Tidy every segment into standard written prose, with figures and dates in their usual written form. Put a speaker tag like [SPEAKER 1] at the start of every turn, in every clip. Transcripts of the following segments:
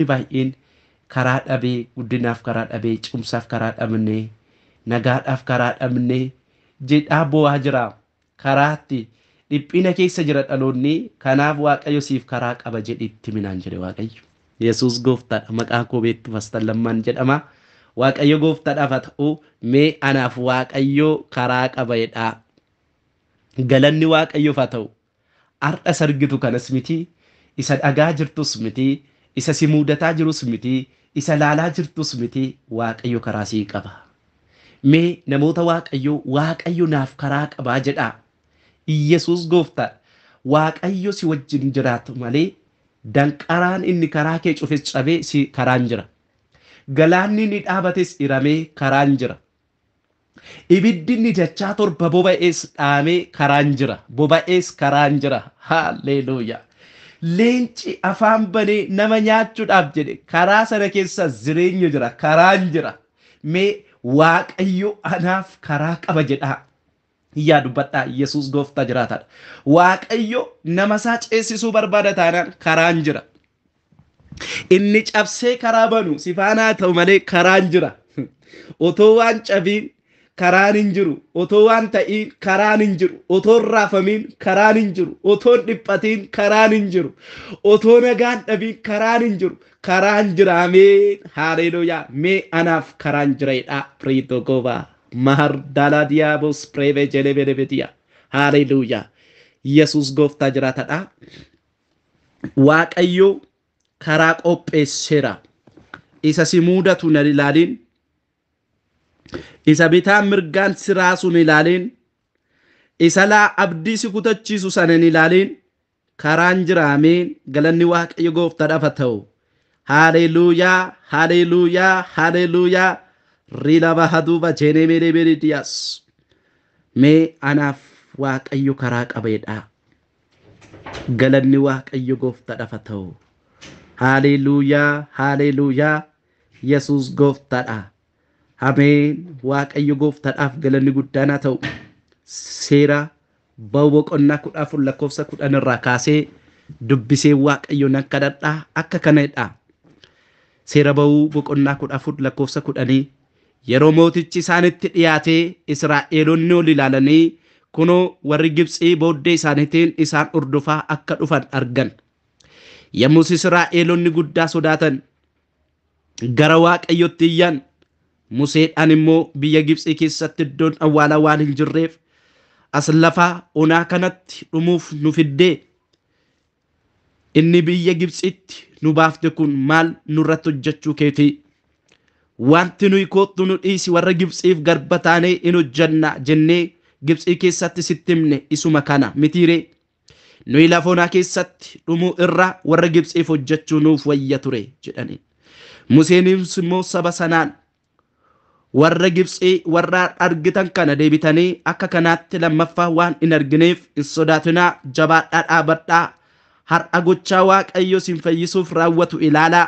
[SPEAKER 1] baay'een karaa dhabee guddinaaf karaa dhabee cimsaaf karaa dhabnee nagaadhaaf karaa dhabnee jedhaa bo'aa jira karaatti dhiphina keessa jira dhaloonni kanaaf waaqayyo siif karaa qaba jedhitti minaan jedhe waaqayyo yesus gooftaadha maqaan koo beektu fastan lammaan jedhama waaqayyo gooftaadhaaf haa ta'u mee anaaf waaqayyo karaa qaba jedhaa galanni waaqayyoof haa ta'u har'a sargitu kanas miti isa dhagaa jirtus miti isa si mudataa jirus miti isa laalaa jirtus miti waaqayyo karaa sii qaba mee namoota waaqayyo naaf karaa qabaa jedhaa Iyesuus gooftaa waaqayyo si wajjin jiraatu malee danqaraan inni karaa kee cufes cabee si karaan jira galaanni ni dhaabates iramee karaan jira ibiddi ni dachaa torba boba'ees dhaamee karaan jira boba'ees karaan jira haalleluuyaa leenci afaan banee nama nyaachuudhaaf jedhe karaa sana keessa jireenya jira karaan jira mee waaqayyo anaaf karaa qaba jedhaa yaa dubbadhaa Yesuus gooftaa jiraataadha waaqayyo nama isaa ceesisuu barbaada taanaan karaan jira inni cabsee karaa banu si faanaa ta'u malee karaan jira otoo waan cabiin karaan hin jiru otoo waan ta'iin karaan hin jiru otoo raafamiin karaan hin jiru otoo dhiphatiin karaan hin jiru otoo nagaan dhabiin karaan hin jiru karaan jira ameen haleluuyaa mee anaaf karaan jiraadha priito goba mahar dala diabos preve jelebelebetia haleluuyaa Yesuus gooftaa jiraatadha waaqayyo karaa qopheesseera isa si mudatu na ilaalin isa bitaa mirgaan siraasuun ilaalin isa laa abdii si kutachiisu sanan ilaalin karaan jira ameen galanni waaqayyo gooftaadhaaf haa ta'u haleluuyaa haleluuyaa haleluuyaa rilaba haduuba jenemereberidiyaas mee anaaf waaqayyo karaa qabeedha galanni waaqayyo gooftaadhaaf haa ta'u haleluuyaa haleluuyaa Yesuus gooftaadha ameen waaqayyo gooftaadhaaf galanni guddaan haa ta'u seera ba'uu boqonnaa 14 lakkoofsa 10 irraa kaasee dubbisee waaqayyo nan kadhadhaa akka kanadha seera ba'uu boqonnaa 14 lakkoofsa 10 yeroo mootichi isaanitti dhiyaatee Israa'eloonni ol ilaalanii kunoo warri Gibxii booddee isaaniitiin isaan ordofaa akka dhufan argan yommus Israa'eloonni guddaa sodaatan gara waaqayyotti iyyan Museedhaan immoo biyya Gibxii keessatti iddoon awwaalaa waan hin jirreef as lafa onaa kanatti dhumuuf nu fiddee inni biyya Gibxitti nu baafte kun maal nurratti hojjechuu keetii wanti nuyi koottu nu dhiisi warra Gibxiif garba taanee in hojjanna jennee Gibxii keessatti sitti himne isuma kana mitiiree nuyi lafa onaa keessatti dhumuu irra warra Gibxiif hojjechuu nuuf wayya ture jedhanii Museenis immoo saba sanaan warra Gibxii warra argitan kana deebitanii akka kanaatti lammaffaa waan in argineef in sodaatinaa jabaadhaa dhaabadhaa har'a gochaa waaqayyo isin fayyisuuf raawwatu ilaalaa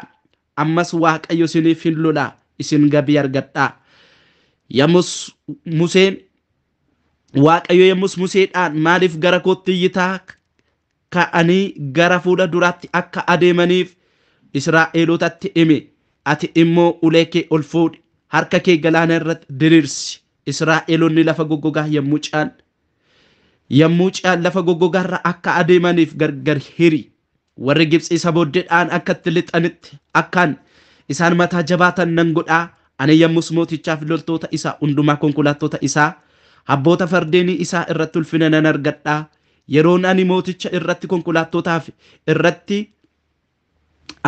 [SPEAKER 1] ammas waaqayyo isiniif hin lolaa isin gabii argadhaa yommus Museen waaqayyo yommus Museedhaan maaliif gara kootti iyyitaa ka'anii gara fuula duraatti akka adeemaniif Israa'elootatti hime ati immoo ulee kee ol fuudhi harka kee galaana irratti diriirsi Israa'eloonni lafa goggogaa yommuu caan lafa goggogaarra akka adeemaniif gargar hiri warri Gibxii isa booddeedhaan akka itti lixanitti akkaan isaan mataa jabaatan nan godhaa ani yommus mootichaaf loltoota isaa hundumaa konkolaattota isaa abboota fardeenii isaa irratti ulfina nan argadhaa yeroon ani mooticha irratti konkolaattotaaf irratti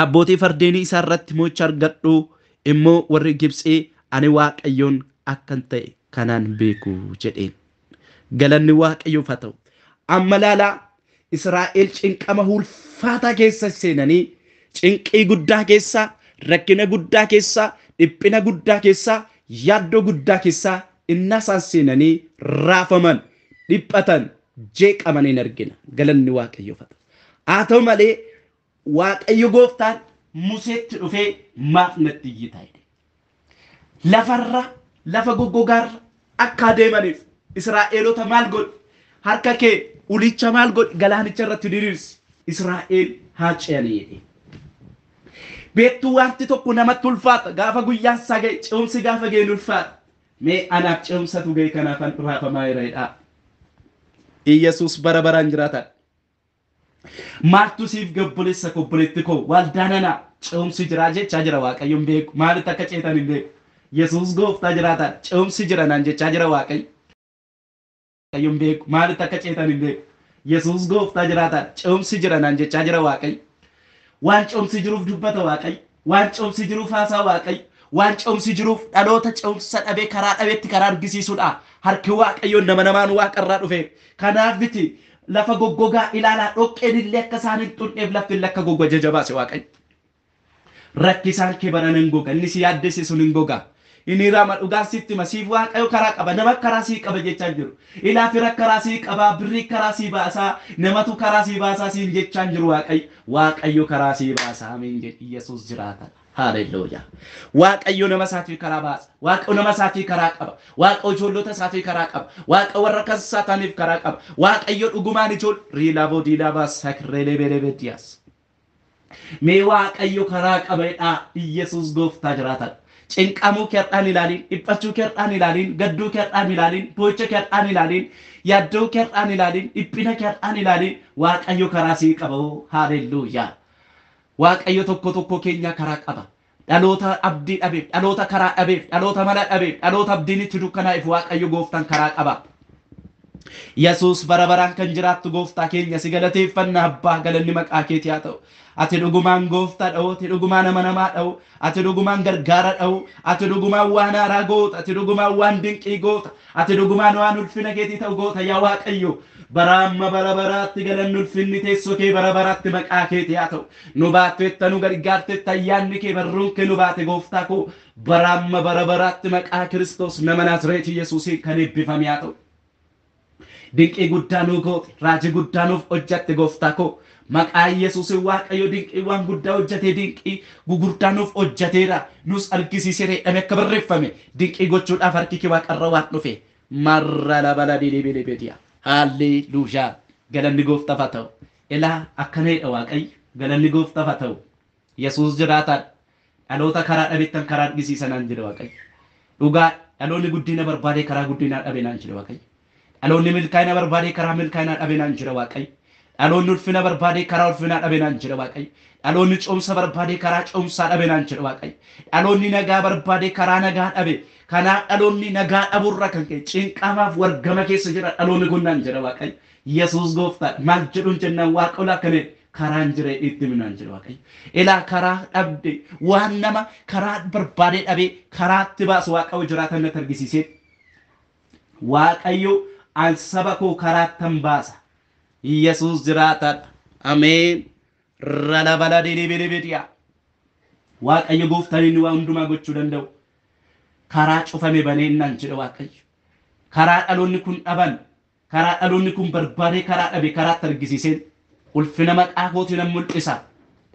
[SPEAKER 1] abbootii fardeenii isaa irratti mo'icha argadhu immoo warri Gibxii ani waaqayyoon akkan ta'e kanaan beeku jedheen galanni waaqayyoof haa ta'u amma laalaa Israa'el cinqama ulfaataa keessa seenanii cinqii guddaa keessa rakkina guddaa keessa dhiphina guddaa keessa yaaddoo guddaa keessa inna isaan seenanii raafaman dhiphatan jeeqaman hin argina galanni waaqayyoof haa ta'u haa ta'u malee waaqayyo gooftaan Museetti dhufee maaf natti iyyitaa jedhe lafarra lafa goggogaarra akka adeemaniif Israa'eloota maal godhi harka kee ulicha maal godhi galaanicha irratti diriirsi Israa'el haa ce'anii jedhe beektuu wanti tokko namatti ulfaata gaafa guyyaan sagee ce'umsi gaafa ga'e ulfaata mee anaaf ce'umsatu ga'e kanaaf an dhufaafamaa jireedha Iyesuus bara baraan jiraata maaltu siif gabboleessa kobboleetti koo waldaanana ce'umsi jiraa jechaa jira waaqayyoon beeku maalitti akka ceetan hin beeku Yesuus gooftaa jiraata ce'umsi jira naan jechaa jira waaqayyoon beeku maalitti akka ceetan hin beeku Yesuus gooftaa jiraata ce'umsi jira naan jechaa jira waaqayyo waan ce'umsi jiruuf dubbata waaqayyo waan ce'umsi jiruuf haasaa waaqayyo waan ce'umsi jiruuf dhaloota ce'umsa dhabee karaa dhabeetti karaa argisiisuudha harki waaqayyoon nama namaan waaqarraa dhufe kanaaf biti lafa goggogaa ilaalaa dhoqqeen illee akka isaan hin xunneef lafti illee akka goggoga jajabaase waaqayyo rakkisaan kee baran hin goga inni si yaaddesse sun hin goga inni raama dhugaa sitti masiif waaqayyo karaa qaba nama karaa sii qaba jechaa jiru ilaa fira karaa sii qaba birrii karaa sii baasaa namatu karaa sii baasaa siin jechaa jiru waaqayyo karaa sii baasaa amiin jedhi Yesuus jiraata haleluuyaa waaqayyo nama isaatii karaa baasa waaqayyo nama isaatii karaa qaba waaqayyo ijoollota isaatii karaa qaba waaqayyo warra kan saataaniif karaa qaba waaqayyo dhugumaan riilaaboo diilaabaa sakreelee beelebediyaas mee waaqayyo karaa qabeedha Yesuus gooftaa jiraata cinqamuu keedhaan ilaalin dhiphachuu keedhaan ilaalin gadduu keedhaan ilaalin boocha keedhaan ilaalin yaaddoo keedhaan ilaalin dhiphina keedhaan ilaalin waaqayyo karaa sii qaba haleluuyaa waaqayyo tokko keenya karaa qaba dhaloota abdii dhabeef dhaloota karaa dhabeef dhaloota mala dhabeef dhaloota abdiin itti dukkanaa'eef waaqayyo gooftaan karaa qaba Yesuus bara baraan kan jiraattu gooftaa keenya si galateeffanna abbaa galanni maqaa keetii haa ta'u ati dhugumaan gooftaa dha'u ati dhugumaan amanamaa dha'u ati dhugumaan gargaara dha'u ati dhugumaan waan haaraa goota ati dhugumaan waan dinqii goota ati dhugumaan waan ulfina keetii ta'u goota yaa waaqayyo bara amma bara baraatti galanni ulfinni teessoo kee bara baraatti maqaa keetii haa ta'u nu baatteetta nu gargaarteetta ayyaanni kee barruun kee nu baate gooftaa koo bara amma bara baraatti maqaa Kiristoos nama Naazreetii Yesuusiin kan eebbifame haa ta'u dinqii guddaa nu goote raajii guddaa nuuf hojjatte gooftaa koo maqaa Yesuusin waaqayyo dinqii waan guddaa hojjate dinqii gugurdaa nuuf hojjateera nus argisiisee jedhame akka barreeffame dinqii gochuudhaaf harki kee waaqarra waan dhufe marra labala diidibidibidiya haalleluuyaa galanni gooftaaf haa ta'u ilaa akkanadha waaqayyo galanni gooftaaf haa ta'u Yesuus jiraataan dhaloota karaa dhabettan karaa argisiisanaan jedhe waaqayyo dhugaa dhaloonni guddina barbaade karaa guddinaa dhabenaan jedhe waaqayyo dhaloonni milkaa'ina barbaade karaa milkaa'inaa dhabenaan jira waaqayyo dhaloonni ulfina barbaade karaa ulfinaa dhabenaan jira waaqayyo dhaloonni coomsa barbaade karaa coomsaa dhabenaan jira waaqayyo dhaloonni nagaa barbaade karaa nagaa dhabe kanaaf dhaloonni nagaa dhaburra kan ka'e cinqamaaf wargama keessa jira dhaloonni kunnaan jira waaqayyo Yesuus gooftaa maal jedhuun jennaan waaqayyo akkane karaan jira itti minaan jira waaqayyo ilaa karaa dhabde waan nama karaa barbaade dhabe karaatti baasu waaqayyo jiraatan natti argisiisee waaqayyo an saba koo karaattan baasa Yesuus jiraatan ameen ralabala diidibidibidiya waaqayyo gooftaan inni waa hundumaa gochuu danda'u karaa cufame baneennaan jedhe waaqayyo karaa dhaloonni kun dhaban karaa dhaloonni kun barbaade karaa dhabe karaatti argisiiseen ulfina maqaa kootiin nan mul'isa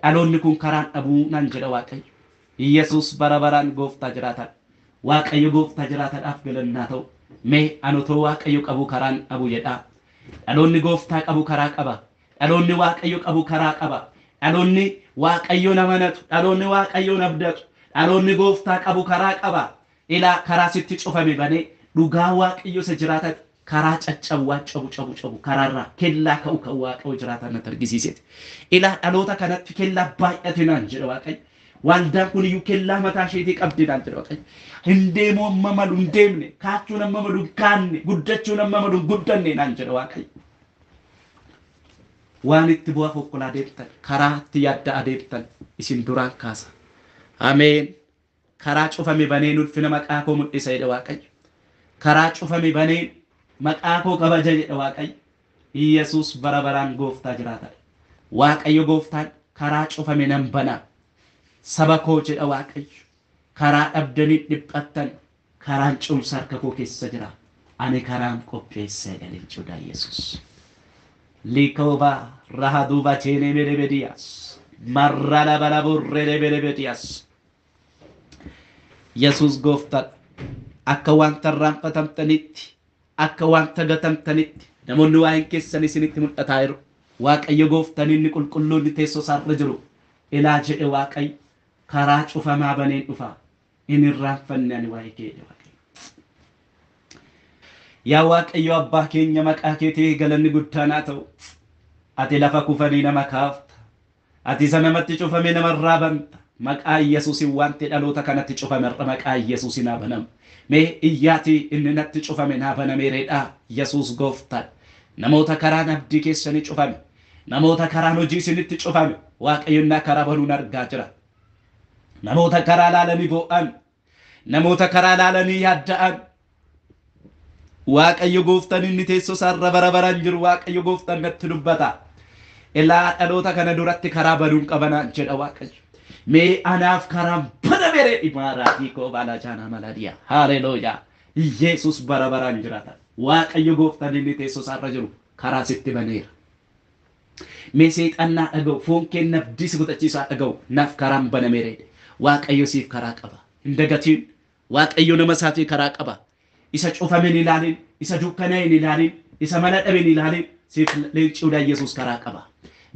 [SPEAKER 1] dhaloonni kun karaan dhabuu nan jedhe waaqayyo Yesuus bara baraan gooftaa jiraatan waaqayyo gooftaa jiraatadhaaf galannaa ta'u mee anotoo waaqayyo qabu karaan dhabu jedhaa dhaloonni gooftaa qabu karaa qaba dhaloonni waaqayyo qabu karaa qaba dhaloonni waaqayyo namanatu dhaloonni waaqayyo nabdatu dhaloonni gooftaa qabu karaa qaba ilaa karaa sitti cufame banee dhugaa waaqayyo isa jiraatan karaa caccabu waan cabu karaarraa kellaa ka'u kan waaqayyo jiraatan natti argisiiseeti ilaa dhaloota kanatti kellaa baay'atinaan jedha waaqayyo waldaan kun iyyuu kellaa mataa isheetii qabdinaan jedha waaqayyo hin deemu amma malu hin deemne kaachuun amma malu hin kaanne guddachuun amma malu hin guddanne naan jedha waaqayyo waan itti bu'aa fokkolaa deemtan karaa itti yaadda adeemtan isin duraan kaasa ameen karaa cufame baneen ulfina maqaa koo mul'isa jedha waaqayyo karaa cufame baneen maqaa koo kabaja jedha waaqayyo Yesuus bara baraan gooftaa jiraata waaqayyo gooftaan karaa cufame nan banaa saba koo jedha waaqayyo karaa dhabdanii dhiphattan karaan cumsa harka koo keessa jira ani karaan qopheessee jechuudha Yesuus likooba rahaduuba cheenee bedebediyas marra labala burree bedebediyas Yesuus gooftaan akka wanta raanfatamtanitti akka wanta gatamtanitti namoonni waa'een keessan isinitti mul'ataa jiru waaqayyo gooftaan inni qulqulluun teessoo isaarra jiru ilaa jedhe waaqayyo karaa cufamaa baneen dhufa in irraanfanne ani waa'ee kee yaa Waaqayyo abbaa keenya maqaa keetii galanni guddaan haa ta'u ati lafa kufanii nama kaafta ati isa namatti cufame namarraa banta maqaa Yesuusin wanti dhaloota kanatti cufame maqaa Yesuusin haa banamu mee iyyaati inni natti cufame naa banameeredha Yesuus gooftaan namoota karaan abdii keessanii cufame namoota karaan hojii isinitti cufame Waaqayyoon karaa banuun argaa jira namoota karaa laalanii boo'an namoota karaa laalanii yaadda'an Waaqayyo gooftaan inni teessoo isaarra bara baraan jiru Waaqayyo gooftaan natti dubbata ilaa dhaloota kana duratti karaa banuun qabanaan jedha Waaqayyo mee anaaf karaa banameere imaaraatii koo baala jaanaa maladiyaa haleluuyaa Yesuus bara baraan jiraata Waaqayyo gooftaan inni teessoo isaarra jiru karaa sitti baneera mee seexannaa dhaga'u foon kee nabdiisi godhachiisaa dhaga'u naaf karaan banameere Waaqayyo siif karaa qaba hin dagatiin Waaqayyo nama isaatii karaa qaba isa cufamen ilaalin isa dukkanaa'en ilaalin isa mana dhaben ilaalin siif leenciidhaan Yesuus karaa qaba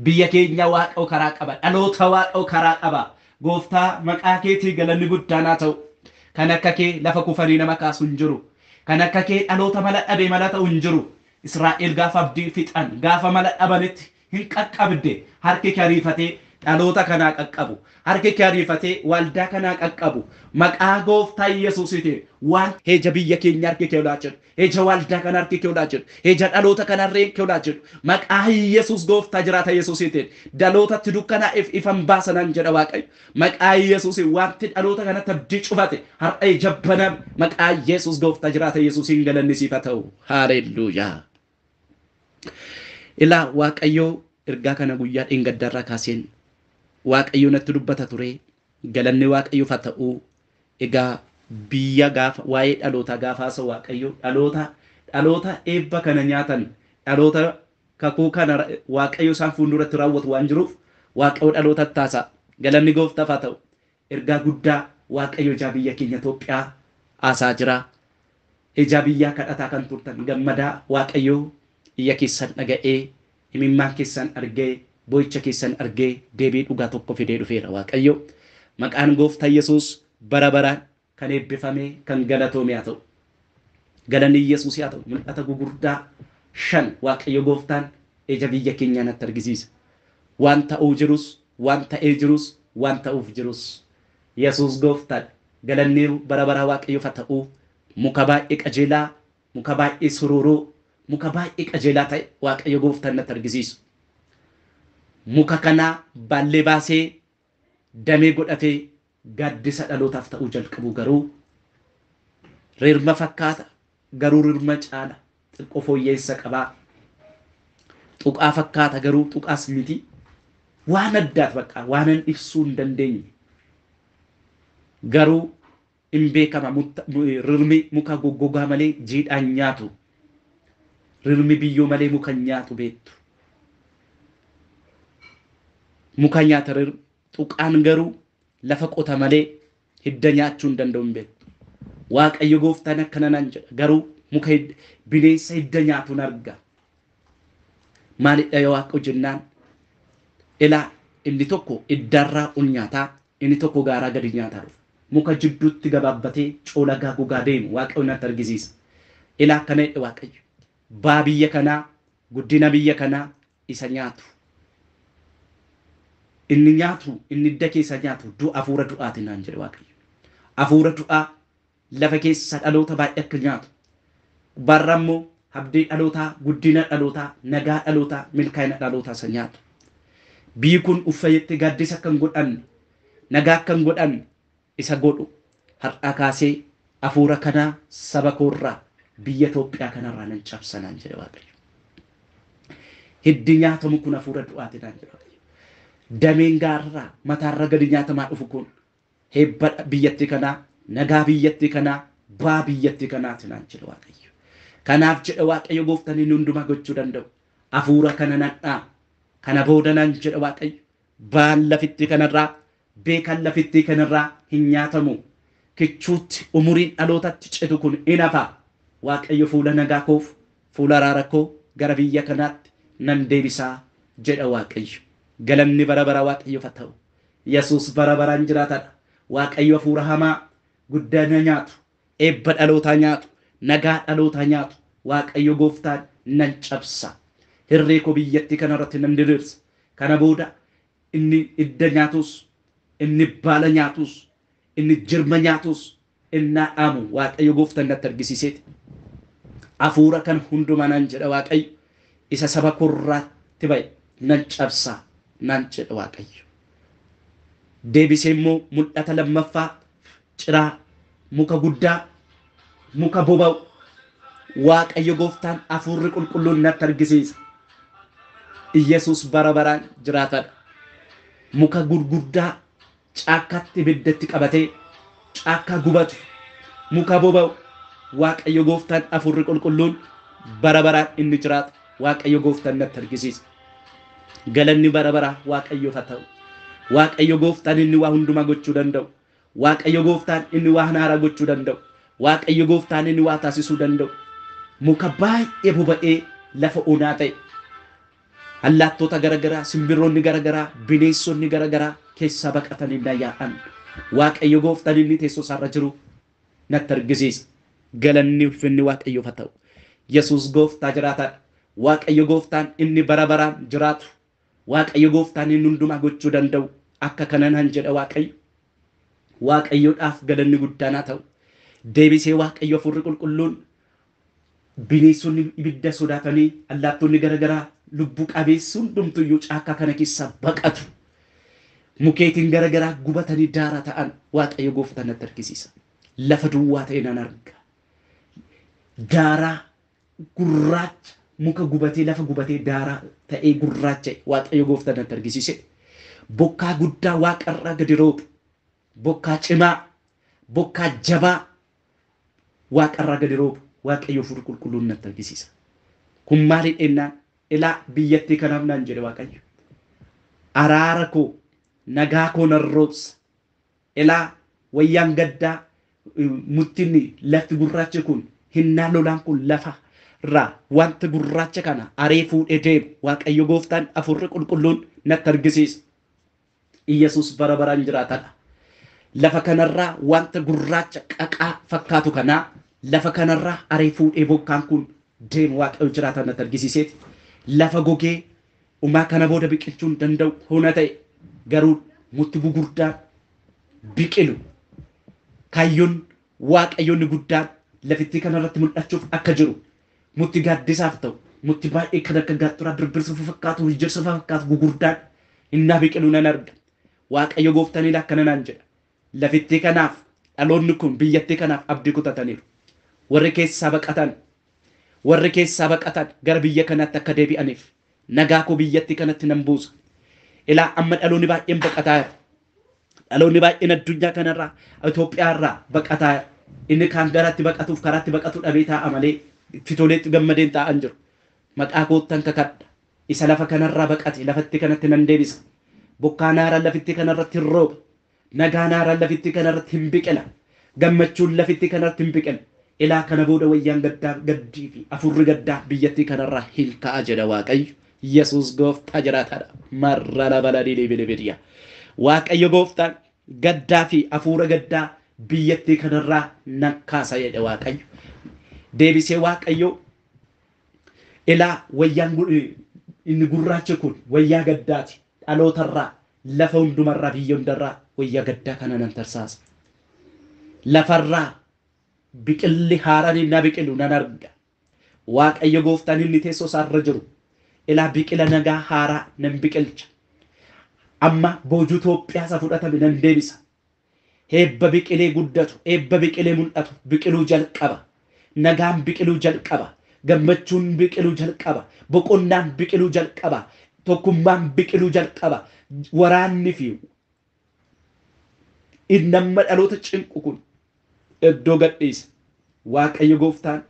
[SPEAKER 1] biyya keenya Waaqayyo karaa qaba dhaloota Waaqayyo karaa qaba gooftaa maqaa keetii galanni guddaan haa ta'u kan akka kee lafa kufanii nama kaasu hin jiru kan akka kee dhaloota mala dhabe mala ta'u hin jiru Israa'el gaafa abdii fixan gaafa mala dhabanitti hin qaqqabde harki kee ariifatee dhaloota kanaa qaqqabu harki kee ariifatee waldaa kanaa qaqqabu maqaa gooftaa Yesuusitiin waan heja biyya keenya harki kee olaa jedhu heja waldaa kana harki kee olaa jedhu heja dhaloota kana harki kee olaa jedhu maqaa Yesuus gooftaa jiraata Yesuusitiin dhalootatti dukkanaa'eef ifan baasanan jedha Waaqayyo maqaa Yesuusiin wanti dhaloota kanatti abdii cufate har'a jabbanam maqaa Yesuus gooftaa jiraata Yesuusiin galanni siif haa ta'u haleluuyaa ilaa Waaqayyo ergaa kana guyyaa dheengaddarraa kaaseen Waaqayyo natti dubbata ture galanni Waaqayyoof haa ta'u egaa biyya gaafa waa'ee dhaloota gaafaasa Waaqayyo dhaloota eebba kana nyaatan dhaloota kakuu kana Waaqayyo isaan fuulduratti raawwatu waan jiruuf Waaqayyo dhaloota taasa galanni gooftaaf haa ta'u ergaa guddaa Waaqayyo ijaa biyya keenya Itoophiyaa aasaa jira ijaa biyyaa kadhataa kan turtan gammadaa Waaqayyo iyya keessan dhaga'ee imimmaan keessan argee boicha keessan argee deebii dhugaa tokko fidee dhufeera Waaqayyo maqaan gooftaa Yesuus bara baraan kan eebbifame kan galatoome haa ta'u galanni Yesuus haa ta'u mul'ata gugurdaa 5 Waaqayyo gooftaan ija biyya keenyaa natti argisiisa waan ta'uu jirus waan ta'ee jirus waan ta'uuf jirus Yesuus gooftaan galanni bara bara Waaqayyoof haa ta'u muka baay'ee qajeelaa muka baay'ee sururuu muka baay'ee qajeelaa ta'e Waaqayyo gooftaan natti argisiisa muka kana baallee baasee damee godhatee gaaddisa dhalootaaf ta'uu jalqabu garuu rirma fakkaata garuu rirma caala xiqqoo fooyyeessa qabaa tuqaa fakkaata garuu tuqaas miti waan addaat bakka waanan ibsuu hin dandeenye garuu hin beekama rirmi muka goggogaa malee jiidhaan nyaatu rirmi biyyoo malee muka nyaatu beektu muka nyaata tuqaan garuu lafa qota malee hidda nyaachuu hin danda'u beektu Waaqayyo gooftaan akkana nan jedha garuu muka bineensa hidda nyaatuun arga maalidha yoo Waaqayyo jennaan ilaa inni tokko iddarraa ol nyaataa inni tokko gaaraa gadi nyaataa dhufa muka jidduutti gabaabbatee coolagaa gogaa deemu Waaqayyo natti argisiisa ilaa akkana jedha Waaqayyo baa biyya kanaa guddina biyya kanaa isa nyaatu inni nyaatu inni idda keessa nyaatu afuura du'aati naan jedhe Waaqayyo afuura du'aa lafa keessa dhaloota baay'ee akka nyaatu barrammoo abdii dhalootaa guddina dhalootaa nagaa dhalootaa milkaa'ina dhalootaa isa nyaatu biyyi kun uffayetti gaaddisa kan godhanne nagaa kan godhanne isa godhu har'a kaasee afuura kanaa saba koorraa biyya Itoophiyaa kanarraa nan cabsanaan jedhe Waaqayyo hiddi nyaatamu kun afuura du'aati naan jedhe dameen gaarraa mataarra gadi nyaatamaa dhufu kun heebba biyyatti kanaa nagaa biyyatti kanaa baa biyyatti kanaati naan jedhe Waaqayyo kanaaf jedhe Waaqayyo gooftaan inni hundumaa gochuu danda'u afuura kana nadhaa kana booda naan jedhe Waaqayyo baan lafitti kanarraa beekan lafitti kanarraa hin nyaatamu kichuutti umuriin dhalootatti cetu kun inafa Waaqayyo fuula nagaa koof fuula araara koo gara biyya kanaatti nan deebisaa jedha Waaqayyo galanni bara bara Waaqayyoof haa ta'u Yesuus bara baraan jiraatadha. Waaqayyo hafuura hamaa guddina nyaatu, eebba dhalootaa nyaatu, nagaa dhalootaa nyaatu. Waaqayyo gooftaan nan cabsa. Hirree koo biyyattii kanarratti nan diriirsa. Kana booda inni idda nyaatus, inni baala nyaatus, inni jirma nyaatus inni dhaamu Waaqayyo gooftaan natti argisiiseeti. Hafuura kan hundumaa nan jedha Waaqayyo. Isa saba korraatti ba'e nan cabsa nan jedha Waaqayyo. Deebisee immoo mul'ata lammaffaa ciraa muka guddaa muka boba'u Waaqayyo gooftaan hafuurri qulqulluun natti argisiisa. Yesuus bara baraan jiraatadha. Muka gurguddaa caakkaatti ibiddatti qabatee caakkaa gubatu muka boba'u Waaqayyo gooftaan hafuurri qulqulluun bara baraan inni jiraata. Waaqayyo gooftaan natti argisiisa. Galanni bara baraa Waaqayyoof haa ta'u. Waaqayyo gooftaan inni waa hundumaa gochuu danda'u. Waaqayyo gooftaan inni waa haaraa gochuu danda'u. Waaqayyo gooftaan inni waa taasisuu danda'u. Muka baay'ee boba'ee lafa onaa ta'e. Allaattota garagaraa, simbirroonni garagaraa, bineensonni garagaraa keessaa baqatanii yaa'an. Waaqayyo gooftaan inni teessoo isaarra jiru natti argisiisa. Galanni ulfinni Waaqayyoof haa ta'u. Yesuus gooftaa jiraataadha. Waaqayyo gooftaan inni bara baraan jiraatu. Waaqayyo gooftaan inni hundumaa gochuu danda'u. Akka kanan jedha Waaqayyo. Waaqayyoodhaaf galanni guddaan haa ta'u. Deebisee Waaqayyo hafuurri qulqulluun bineensonni ibidda sodaatanii allaattonni garagaraa lubbuu qabeessi hundumtuyyuu caakkaa kana keessaa baqatu. Mukeetiin garagaraa gubatanii daaraa ta'an Waaqayyo gooftaan natti argisiisa. Lafa duwwaa ta'e nan arga. Daaraa gurraacha muka gubatee lafa gubatee daaraa ta'ee gurraacha Waaqayyo gooftaan natti argisiise. Bokkaa guddaa waaqarraa gadi roobu. Bokkaa cimaa, bokkaa jabaa waaqarraa gadi roobu Waaqayyo hafuurri qulqulluun natti argisiisa. Kun maaliif ennaan ilaa biyyattii kanaaf naan jedhe Waaqayyo. Araara koo nagaa koo nan roobsa. Ilaa wayyaan gaddaa muttinni lafti gurraachi kun hinnaan lolaan kun lafa irraa wanta gurraacha kana aree fuudhee deemu Waaqayyo gooftaan hafuurri qulqulluun natti argisiisa. Yesuus bara baraan jiraatadha. Lafa kanarraa wanta gurraacha qaqaa fakkaatu kanaa lafa kanarraa aree fuudhee bokkaan kun deemu Waaqayyo jiraatan natti argisiiseeti. Lafa gogee umaa kana booda biqilchuu hin danda'u hona ta'e garuu mutti gugurdaan biqilu kaayyoon Waaqayyoonni guddaan lafittii kanarratti mul'achuuf akka jiru mutti gaaddisaaf ta'u mutti baay'ee kan akka gaatturaa birbirsa fakkaatu hojjersa fakkaatu gugurdaan innaa biqilu nan arga. Waaqayyo gooftaan ilaa akkana naan jedha. Lafittii kanaaf dhaloonni kun biyyattii kanaaf abdii kutataniiru. Warri keessaa baqatan gara biyya kanaatti akka deebi'aniif nagaa koo biyyattii kanatti nan buusa. Ilaa amma dhaloonni baay'een baqataa jira. Dhaloonni baay'een addunyaa kanarraa Itoophiyaarraa baqataa jira. Inni kaan garaatti baqatuuf karaatti baqatu dhabee taa'a malee fitoleetti gammadeen taa'an jiru. Maqaa koottan kakadha. Isa lafa kanarraa baqate lafatti kanatti nan deebisa. Bokkaan haaraan lafitti kanarratti hin rooba. Nagaan haaraan lafitti kanarratti hin biqila. Gammachuun lafitti kanarratti hin biqila. Ilaa kana booda wayyaan gaddaa gaddii fi hafuurri gaddaa biyyattii kanarraa hin ka'a jedha Waaqayyo. Yesuus gooftaa jiraataadha. Marrala baladii bilibiliya. Waaqayyo gooftaan gaddaa fi hafuura gaddaa biyyattii kanarraa nan kaasa jedha Waaqayyo. Deebisee Waaqayyo ilaa wayyaan inni gurraachi kun wayyaa gaddaati. Dhalootarraa lafa hundumarraa biyya hundarraa wayyaa gaddaa kana nan tarsaasa. Lafarraa biqilli haaraan inni biqilu nan arga. Waaqayyo gooftaan inni teessoo isaarra jiru ilaa biqila nagaa haaraa nan biqilcha. Amma boojuu Itoophiyaa isa fudhatame nan deebisa. Eebba biqilee guddatu, eebba biqilee mul'atu biqiluu jalqaba. Nagaan biqiluu jalqaba. Gammachuun biqiluu jalqaba. Boqonnaan biqiluu jalqaba. Tokkummaan biqiluu jalqaba. Waraanni fi innamma dhaloota cinqu kun iddoo gadhiisa. Waaqayyo gooftaan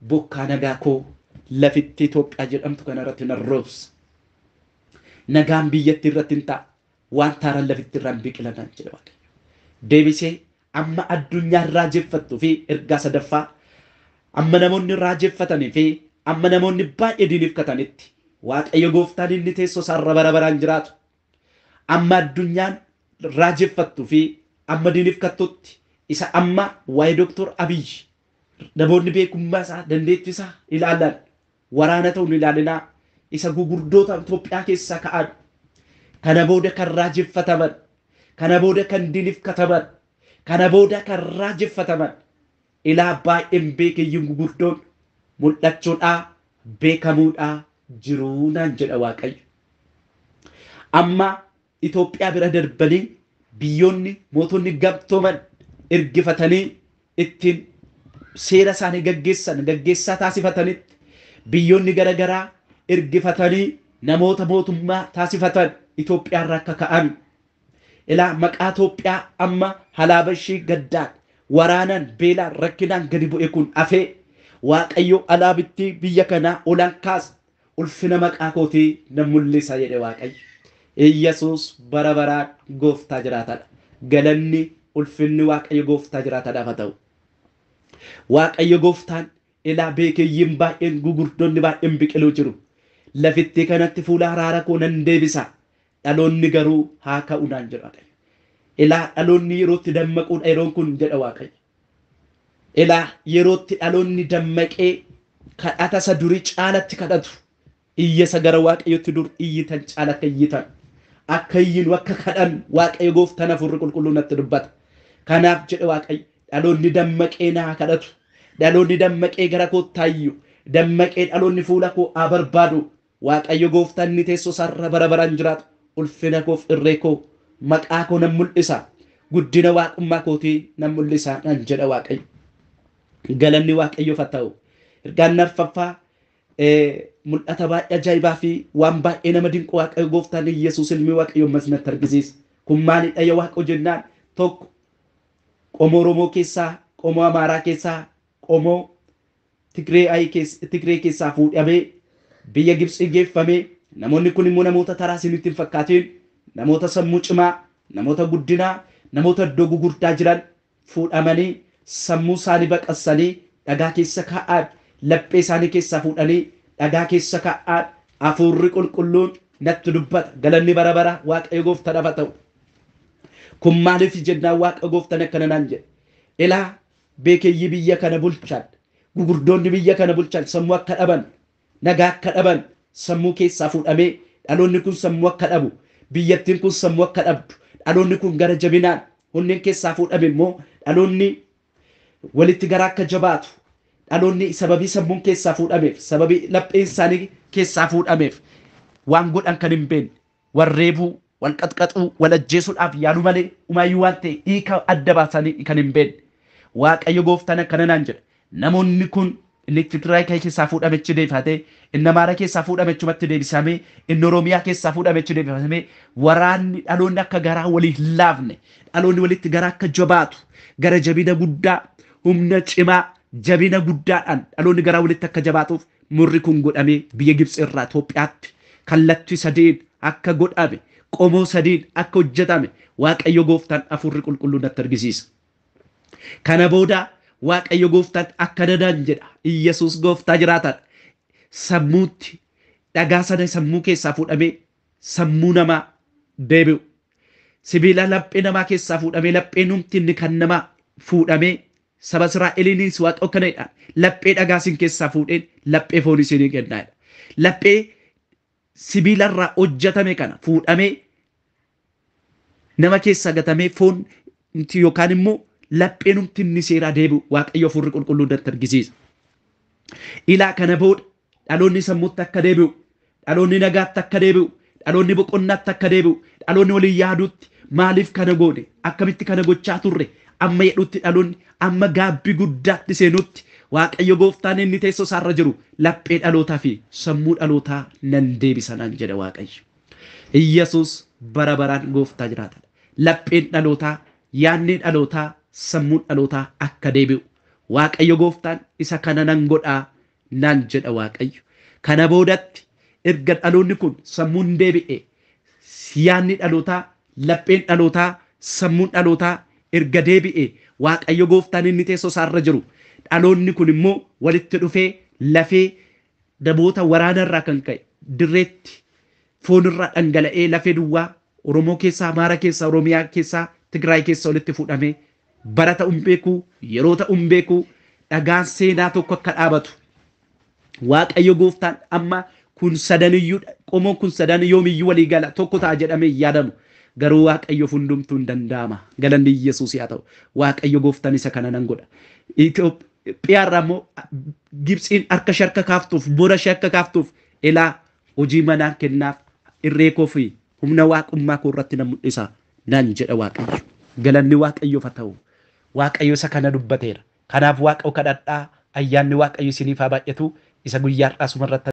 [SPEAKER 1] bokkaa nagaa koo lafitti Itoophiyaa jedhamtu kanarratti nan roobsa. Nagaan biyyatti irratti hin ta'a. Waan taaraan lafitti irraan biqilan jedha Waaqayyo. Deebisee amma addunyaan raajeffattuu fi ergaa sadaffaa amma namoonni raajeffatanii fi amma namoonni baay'ee diinifkatanitti Waaqayyo gooftaan inni teessoo isaarra bara baraan jiraatu. Amma addunyaan raajeffattuu fi amma diinifkattutti isa amma waa'ee Dooktor Abiyyi namoonni beekummaa isaa dandeettii isaa ilaalan waraana ta'uun ilaalinaa isa gugurdoota Itoophiyaa keessaa ka'an kana booda kan raajeffataman kana booda kan diinifkataman kana booda kan raajeffataman ilaa baay'een beekeyyiin gugurdoon mul'achuudhaa beekamuudhaa jiruu naan jedha Waaqayyo. Amma Itoophiyaa bira darbanii biyyoonni mootonni gamtooman ergifatanii ittiin seera isaanii gaggeessaa taasifatanitti biyyoonni garaagaraa ergifatanii namoota mootummaa taasifatan Itoophiyaa irraa akka ka'an ilaa maqaa Itoophiyaa amma halaaba ishii gaddaan waraanaan beelaan rakkinaan gadi bu'e kun afee Waaqayyo alaabittii biyya kanaa olaan kaas ulfina maqaa kootii nan mul'isa jedhe Waaqayyo. Iyyesuus bara baraan gooftaa jiraatadha. Galanni ulfinni Waaqayyo gooftaa jiraatadhaaf haa ta'u. Waaqayyo gooftaan ilaa beekeyyiin baay'een gugurdoonni baay'een biqiluu jiru. Lafitti kanatti fuula araara koo nan deebisa. Dhaloonni garuu haa ka'u naan jedha. Ilaa dhaloonni yerootti dammaquudha yeroon kun jedha Waaqayyo. Ilaa yerootti dhaloonni dammaqee kadhata isa durii caalatti kadhatu. Iyyasa gara Waaqayyotti dur iyyitan caala akka iyyitan. Akka iyyinu akka kadhan Waaqayyo gooftaan hafuurri qulqulluun natti dubbata. Kanaaf jedhe Waaqayyo dhaloonni dammaqee naa kadhatu. Dhaloonni dammaqee gara koottaayyuu. Dammaqee dhaloonni fuula koo haa barbaadu. Waaqayyo gooftaan inni teessoo isaarra bara baraan jiraatu. Ulfina koof irree koo maqaa koo nan mul'isa. Guddina waaqummaa kootii nan mul'isa nan jedha Waaqayyo. Galanni Waaqayyoof haa ta'u. Ergaan arfaffaa mul'ata baay'ee ajaa'ibaa fi waan baay'ee nama dinqu Waaqayyo gooftaan Yesuus ilmi Waaqayyo masnatti argisiisa. Kun maalidha yaa Waaqo jennaan tokko qomoo Oromoo keessaa, qomoo Amaaraa keessaa, qomoo Tigree keessaa fuudhamee biyya Gibxii geeffamee namoonni kun immoo namoota taraa isinitti hin fakkaatiin namoota sammuu cimaa, namoota guddinaa, namoota iddoo gugurdaa jiran fuudhamanii sammuu isaanii baqassanii dhagaa keessa kaa'an laphee isaanii keessaa fuudhanii dhagaa keessa kaa'an hafuurri qulqulluun natti dubbata. Galanni bara bara Waaqayyo gooftaadhaaf haa ta'u. Kun maaliif jennaan Waaqa gooftaan akkana naan jedhe. Ilaa beekeyyi biyya kana bulchan gugurdoonni biyya kana bulchan sammuu akka dhaban nagaa akka dhaban sammuu keessaa fuudhamee dhaloonni kun sammuu akka dhabu biyyattiin kun sammuu akka dhabdu dhaloonni kun gara jabinaan hunneen keessaa fuudhame immoo dhaloonni walitti gara akka jabaatu dhaloonni sababii sammuun keessaa fuudhameef sababii lapheen isaanii keessaa fuudhameef waan godhan kan hin beekne warreebuu wal qaxqaxuu wal ajjeesuudhaaf yaalu malee umaayyuu waan ta'e hiika adda baasanii kan hin beekne Waaqayyo gooftaan akkana naan jedha. Namoonni kun inni Tigraay keessaa fuudhamechi deefatee inni Amaaraa keessaa fuudhamechumatti deebisamee inni Oromiyaa keessaa fuudhamechi deebisamee waraanni dhaloonni akka garaa walii hin laafne dhaloonni walitti garaa akka jabaatu gara jabina guddaa humna cimaa jabina guddaadhaan dhaloonni garaa walitti akka jabaatuuf murri kun godhamee biyya Gibxi irraa Itoophiyaatti kallattii sadiin akka godhame qomoo sadiin akka hojjetame Waaqayyo gooftaan hafuurri qulqulluun natti argisiisa. Kana booda Waaqayyo gooftaan akkana naan jedha. Iyyesuus gooftaa jiraatadha. Sammuutti dhagaa sana sammuu keessaa fuudhamee sammuu namaa deebi'u. Sibiila laphee namaa keessaa fuudhamee lapheen humti inni kan namaa fuudhamee saba Israa'eliinis Waaqa akkanaadha. Laphee dhagaa isin keessaa fuudheen laphee foon isinii kennaadha. Laphee sibiila irraa hojjetame kana fuudhamee nama keessaa gatamee foon yookaan immoo lapheen humti inni seeraa deebi'u Waaqayyo hafuurri qulqulluun natti argisiisa. Ilaa kana booda dhaloonni sammuutti akka deebi'u, dhaloonni nagaatti akka deebi'u, dhaloonni boqonnaatti akka deebi'u, dhaloonni waliin yaaduutti maaliif kana goone akkamitti kana gochaa turre amma jedhutti dhaloonni amma gaabbii guddaatti seenutti Waaqayyo gooftaan inni teessoo isaarra jiru laphee dhalootaa fi sammuu dhalootaa nan deebisa naan jedha Waaqayyo. Iyyesuus bara baraan gooftaa jiraatadha. Lapheen dhalootaa yaadni dhalootaa sammuun dhalootaa akka deebi'u Waaqayyo gooftaan isa kana nan godhaa naan jedha Waaqayyo. Kana boodatti erga dhaloonni kun sammuun deebi'e yaadni dhalootaa lapheen dhalootaa sammuun dhalootaa erga deebi'e Waaqayyo gooftaan inni teessoo isaarra jiru dhaloonni kun immoo walitti dhufee lafee namoota waraanarraa kan ka'e dirreetti foonirraa dhangala'ee lafee duwwaa Oromoo keessa, Amaara keessa, Oromiyaa keessa, Tigraay keessa walitti fuudhamee bara ta'uun beeku, yeroo ta'uun beeku, dhagaan seenaa tokko akka dhaabatu. Waaqayyo gooftaan amma kun sadaniyyuu qomoon kun sadan yoomiyyuu walii gala tokko ta'a jedhamee yaadamu. Garuu Waaqayyo hundumtuu hin danda'ama. Galanni Yesuus haa ta'u. Waaqayyo gooftaan isa kana nan godha. Itoophiyaarraa immoo Gibxiin harka sharka kaaftuuf, bora sharka kaaftuuf ilaa hojii manaa kennaaf irree koo fi humna waaqummaa koo irratti nan mul'isa nan jedha Waaqayyo. Galanni Waaqayyoof haa ta'u. Waaqayyo isa kana dubbateera. Kanaaf Waaqa kadhadhaa ayyaanni Waaqayyo isiniif haa baay'atu isa guyyaa har'aa sumarratti